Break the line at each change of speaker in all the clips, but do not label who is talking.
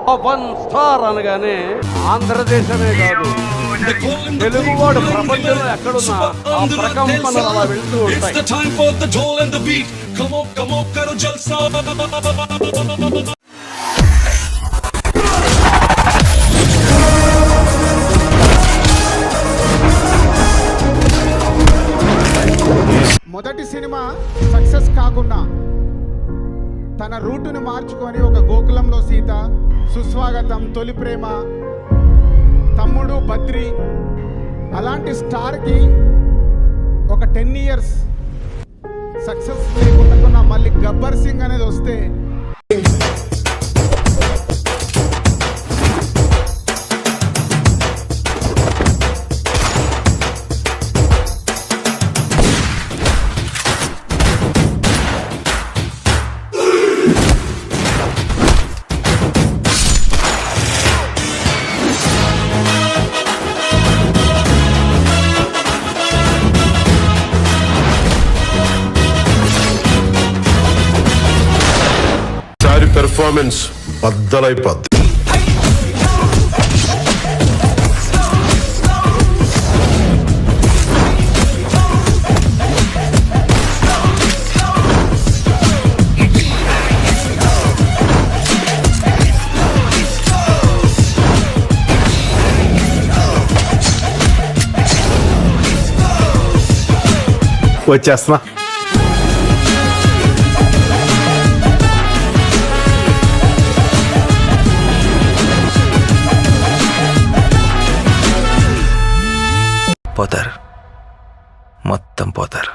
Pawan star అనగానే ఆంధ్రదేశమే కాదు, తెలుగువాడు ప్రపంచంలో ఎక్కడున్నా ఆ ప్రకంపనలు అలా వెళ్తూ ఉంటాయి.
మొదటి సినిమా సక్సెస్ కాకుండా తన రూటును మార్చుకొని ఒక గోకులంలో సీత, సుస్వాగతం, తొలి ప్రేమ, తమ్ముడు, బద్రి అలాంటి స్టార్కి ఒక 10 years సక్సెస్ లేకుండా మళ్ళీ గబ్బర్ సింగ్ అనేది వస్తే
పెర్ఫార్మెన్స్ బద్దలైపోద్ది. వచ్చేస్తున్నా.
పోతారు, మొత్తం పోతారు.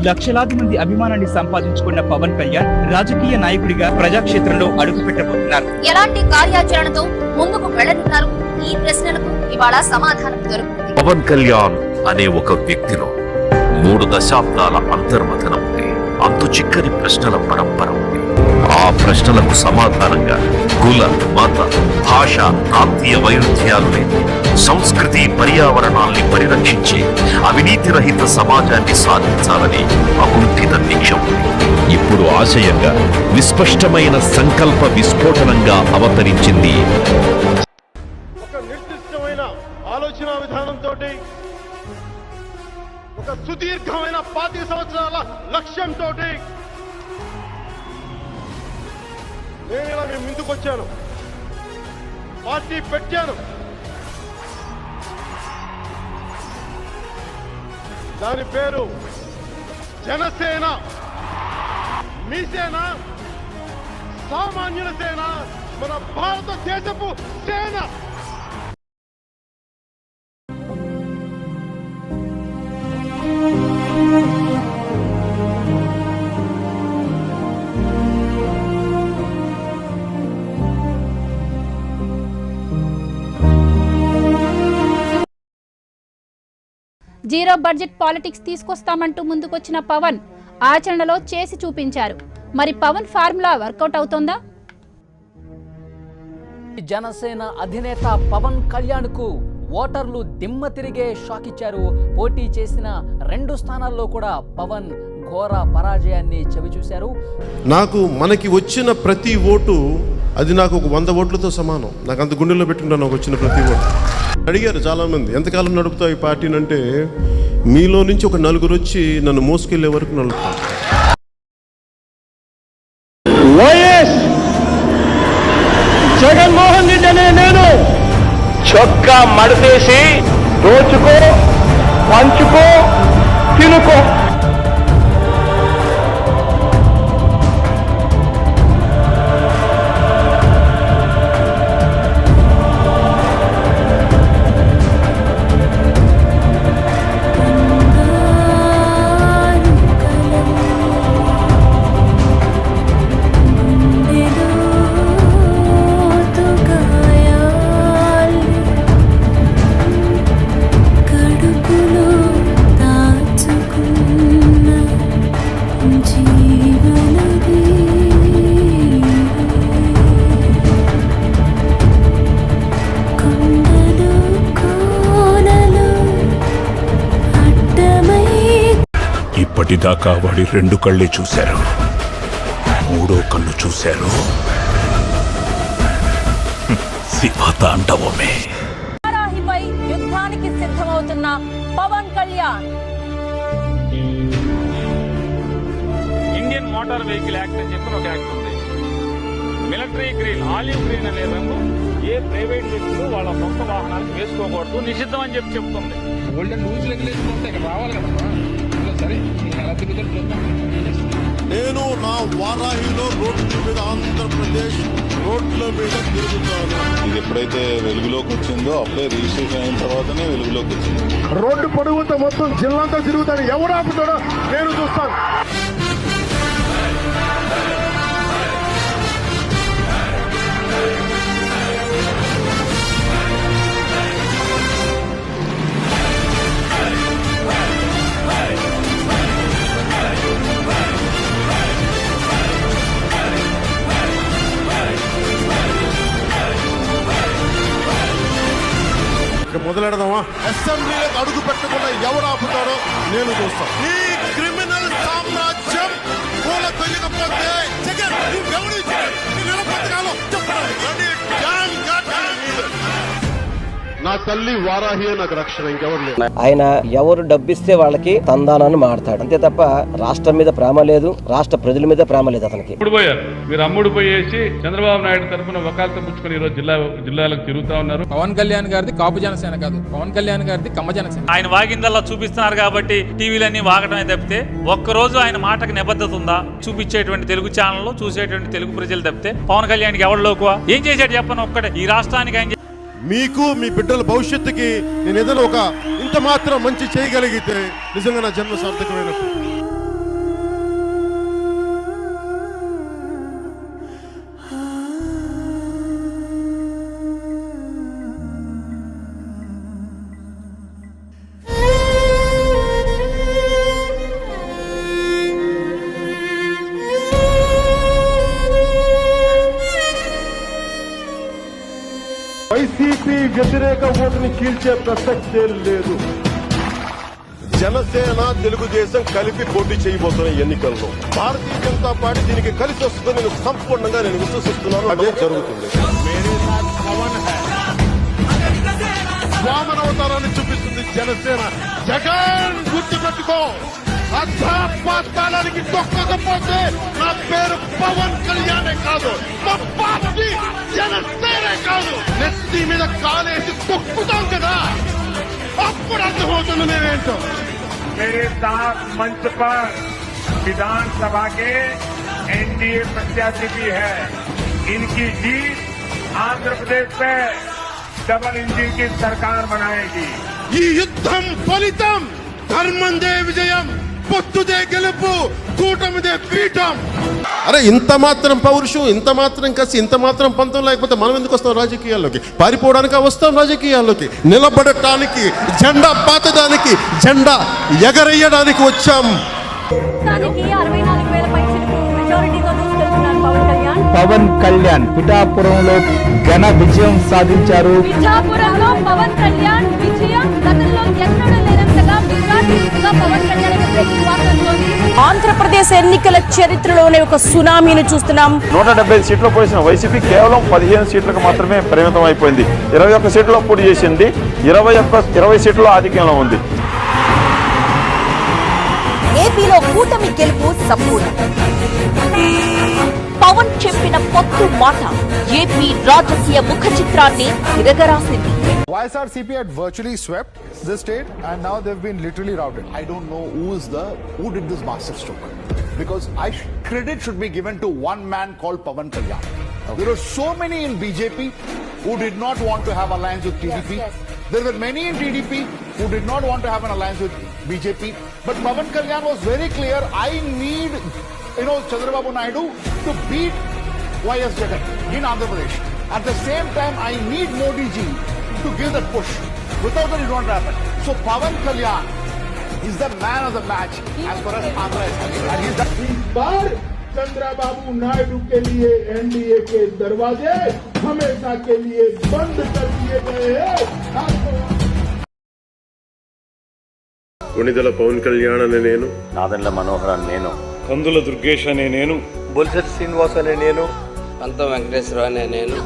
లక్షలాది మంది అభిమానాన్ని సంపాదించుకున్న పవన్ కళ్యాణ్ రాజకీయ నాయకుడిగా ప్రజాక్షేత్రంలో అడుగుపెట్టబోతున్నారు.
ఎలాంటి కార్యాచరణతో ముందుకు వెళ్లనున్నారు? ఈ ప్రశ్నలకు ఇవాళ సమాధానం దొరుకుతుంది.
పవన్ కళ్యాణ్ అనే ఒక వ్యక్తిలో 3 దశాబ్దాల అంతర్మథనం ఉంది. అంతు చిక్కని ప్రశ్నల పరంపర ఉంది. ఆ ప్రశ్నలకు సమాధానంగా కుల, మత, భాష, ప్రాంతీయ వైరుధ్యాలు, సంస్కృతి, పర్యావరణాల్ని పరిరక్షించి అవినీతి రహిత సమాజాన్ని సాధించాలని అకుంఠిత దీక్ష ఉంది. ఇప్పుడు ఆశయంగా విస్పష్టమైన సంకల్ప విస్ఫోటనంగా అవతరించింది.
ఒక నిర్దిష్టమైన ఆలోచన విధానంతో, ఒక సుదీర్ఘమైన 25 సంవత్సరాల లక్ష్యంతో నేను ఇలా మీ ముందుకు వచ్చాను. పార్టీ పెట్టాను. దాని పేరు జనసేన. మీ సేన, సామాన్యుల సేన, మన భారతదేశపు సేన.
జీరో బడ్జెట్ పాలిటిక్స్ తీసుకొస్తామంటూ ముందుకొచ్చిన పవన్ ఆచరణలో చేసి చూపించారు. మరి పవన్ ఫార్ములా వర్కౌట్ అవుతోందా?
జనసేన అధినేత పవన్ కళ్యాణ్ కు ఓటర్లు దిమ్మ తిరిగే షాక్ ఇచ్చారు. పోటీ చేసిన 2 స్థానాల్లో కూడా పవన్ ఘోర పరాజయాన్ని చవిచూశారు.
మనకి వచ్చిన ప్రతి ఓటు అది నాకు ఒక 100 ఓట్లతో సమానం. నాకు అంత గుండెల్లో పెట్టుకుంటాను నాకు వచ్చిన ప్రతి ఓటు. అడిగారు చాలామంది, ఎంతకాలం నడుపుతావు ఈ పార్టీని అంటే, మీలో నుంచి ఒక 4 వచ్చి నన్ను మోసుకెళ్లే వరకు నడుపుతాను.
వైఎస్ జగన్మోహన్ రెడ్డి అనే నేను చొక్కా మడతేసి దోచుకో, పంచుకో, తినుకో.
కడుపులో దాచుకున్న ఇప్పటిదాకా వాడి 2 కళ్ళే చూశారు, 3వ కన్ను చూశారు. శివతాండవమే.
వారాహిపై యుద్ధానికి సిద్ధమవుతున్న Pawan Kalyan.
Indian motor vehicle act అని చెప్పి ఒక యాక్ట్ ఉంది. మిలిటరీ గ్రీన్, ఆలివ్ గ్రీన్ అనే రంగు ఏ ప్రైవేట్ వ్యక్తులు వాళ్ళ సొంత వాహనాలకు వేసుకోకూడదు, నిషిద్ధం అని చెప్పి చెప్తుంది.
నేను నా వారాహిలో రోడ్ల మీద ఆంధ్రప్రదేశ్ రోడ్ల మీద తిరుగుతాను.
ఇది ఎప్పుడైతే వెలుగులోకి వచ్చిందో అప్పుడే రిజిస్ట్రేషన్ అయిన తర్వాతనే వెలుగులోకి వచ్చింది.
రోడ్డు పొడవుతో మొత్తం జిల్లాంతా తిరుగుతాను. ఎవరు ఆపుతాడో నేను చూస్తాను. మొదలెడదామా? అసెంబ్లీలోకి అడుగు పెట్టకుండా ఎవరు ఆపుతారో నేను చూస్తాను. ఈ క్రిమినల్ సామ్రాజ్యం పూల తొయ్యకపోతే జగన్ ఎవరు నిలబడతాలో చెప్పండి. నా తల్లి వారాహి నాకు రక్షణ, ఇంకెవరు లేదు.
ఆయన ఎవరు డబ్బిస్తే వాళ్ళకి తందానాన్ని మాడతాడు అంతే తప్ప రాష్ట్రం మీద ప్రేమ లేదు, రాష్ట్ర ప్రజల మీద ప్రేమ లేదు అతనికి.
పోయారు మీరు అమ్ముడు పోయేసి చంద్రబాబు నాయుడు తరఫున వకాలత పుచ్చుకొని ఈరోజు జిల్లాలకు తిరుగుతా ఉన్నారు.
పవన్ కళ్యాణ్ గారిది కాపు జనసేన కాదు, పవన్ కళ్యాణ్ గారిది కమ్మ జనసేన.
ఆయన వాగిందల్లా చూపిస్తున్నారు కాబట్టి టీవీలన్నీ వాగటమే తప్పితే ఒక్కరోజు ఆయన మాటకు నిబద్ధత ఉందా? చూపించేటువంటి తెలుగు ఛానల్లో చూసేటువంటి తెలుగు ప్రజలు తప్పితే పవన్ కళ్యాణ్కి ఎవరు లోకువా? ఏం చేశాడు చెప్పను ఒక్కడే ఈ రాష్ట్రానికి. ఆయన
మీకు మీ బిడ్డల భవిష్యత్తుకి నేను ఏదైనా ఒక ఇంత మాత్రం మంచి చేయగలిగితే నిజంగా నా జన్మ సార్థకమైనప్పుడు. వైసీపీ వ్యతిరేక ఓటుని చీల్చే ప్రసక్తే లేదు. జనసేన తెలుగుదేశం కలిపి పోటీ చేయబోతున్న ఎన్నికల్లో భారతీయ జనతా పార్టీ దీనికి కలిసి వస్తుందని నేను సంపూర్ణంగా విశ్వసిస్తున్నాను. అదే జరుగుతుంది. వామనవతారాన్ని చూపిస్తుంది జనసేన. జగన్ గుర్తుపెట్టుకో, అధ్యాత్మానికి తొక్కకపోతే నా పేరు పవన్ కళ్యాణే కాదు, మా పార్టీ జనసేనే కాదు. నెత్తి మీద కాలేసి తొక్కుతాం కదా, అప్పుడు అర్థమవుతుంది నేనేంటో.
मेरे साथ मंच पर विधानसभा के एनडीए प्रत्याशी भी है. इनकी जीत आंध्र प्रदेश में डबल इंजन की सरकार बनाएगी.
ఈ యుద్ధం ఫలితం ధర్మందే విజయం, పొత్తుదే గెలుపు, కూటమిదే పీఠం. అరే ఇంత మాత్రం పౌరుషం, ఇంత మాత్రం కసి, ఇంత మాత్రం పంతం లేకపోతే మనం ఎందుకు వస్తాం రాజకీయాల్లోకి? పారిపోవడానికి వస్తాం రాజకీయాల్లోకి. నిలబడటానికి, జెండా పాతడానికి, జెండా ఎగరేయడానికి వచ్చాం.
పవన్ కళ్యాణ్ పిఠాపురంలో ఘన విజయం సాధించారు.
పిఠాపురంలో పవన్ కళ్యాణ్ విజయం గతంలో ఎన్నడూ లేనంతగా పవన్ కళ్యాణ్ ఆంధ్రప్రదేశ్ ఎన్నికల చరిత్రలోనే ఒక సునామీని చూస్తున్నాం.
175 సీట్లు పోసిన వైసీపీ కేవలం 15 సీట్లకు మాత్రమే పరిమితం అయిపోయింది. 21 సీట్లలో పోటీ చేసింది, 20 సీట్లలో ఆధిక్యంలో ఉంది.
ఏపీలో కూటమి గెలుపు సంపూర్ణం. పవన్ చెప్పిన పొత్తు మాట ఏపీ రాజకీయ ముఖ చిత్రాన్ని తిరగరాసింది.
YSRCP had virtually swept the state and now they've been literally routed.
I don't know who did this master stroke, because credit should be given to one man called Pavan Kalyan. Okay. There were so many in BJP who did not want to have alliance with TDP. Yes. There were many in TDP who did not want to have an alliance with BJP. But Pavan Kalyan was very clear, I need Chandrababu Naidu to beat YS Jagan in Andhra Pradesh. At the same time, I need Modi ji to give that push. Without that, it won't happen. So Pavan Kalyan is the man of the match as far as Andhra is concerned. And he's the...
इस बार चंद्रबाबू नायडू के लिए NDA के दरवाजे हमेशा के लिए बंद कर दिए गए हैं.
కొణిదెల పవన్ కళ్యాణ్ అనే నేను,
నాదెండ్ల మనోహర్ అని నేను,
కందుల దుర్గేష్ అనే నేను,
బొలిశెట్టి శ్రీనివాస్ అనే నేను,
పంతం వెంకటేశ్వర అనే నేను,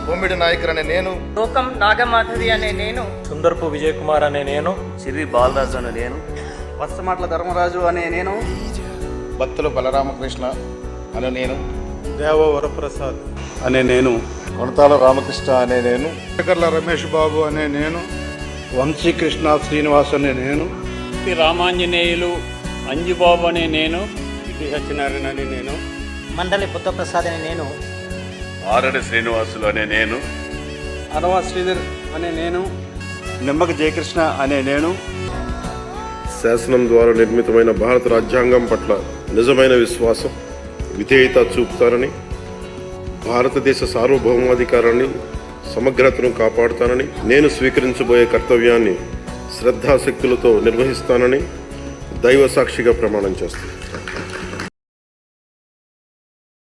బొమ్మిడి నాయకర్ అనే నేను,
లోకం నాగమాధవి అనే నేను,
సుందర్పు విజయ్ కుమార్ అనే నేను, సిరి బాలరాజు అనే నేను, వస్తమాట్ల ధర్మరాజు అనే నేను,
బత్తుల బలరామకృష్ణ అనే నేను,
దేవ వరప్రసాద్ అనే నేను,
కొనతాల రామకృష్ణ అనే నేను,
శేఖర్ల రమేష్ బాబు అనే నేను, వంశీకృష్ణ శ్రీనివాస్ అనే నేను, రామాంజనేయులు అంజుబాబు అనే నేను, ఇది సత్యనారాయణ అనే నేను,
మండలి బుద్ధప్రసాద్ అనే నేను,
ఆరడి శ్రీనివాసులు అనే నేను,
అనవా శ్రీధర్ అనే నేను,
నిమ్మక జయకృష్ణ అనే నేను,
శాసనం ద్వారా నిర్మితమైన భారత రాజ్యాంగం పట్ల నిజమైన విశ్వాసం, విధేయత చూపుతానని, భారతదేశ సార్వభౌమాధికారాన్ని, సమగ్రతను కాపాడుతానని, నేను స్వీకరించబోయే కర్తవ్యాన్ని శ్రద్ధాశక్తులతో నిర్వహిస్తానని దైవ సాక్షిగా ప్రమాణం చేస్తాను.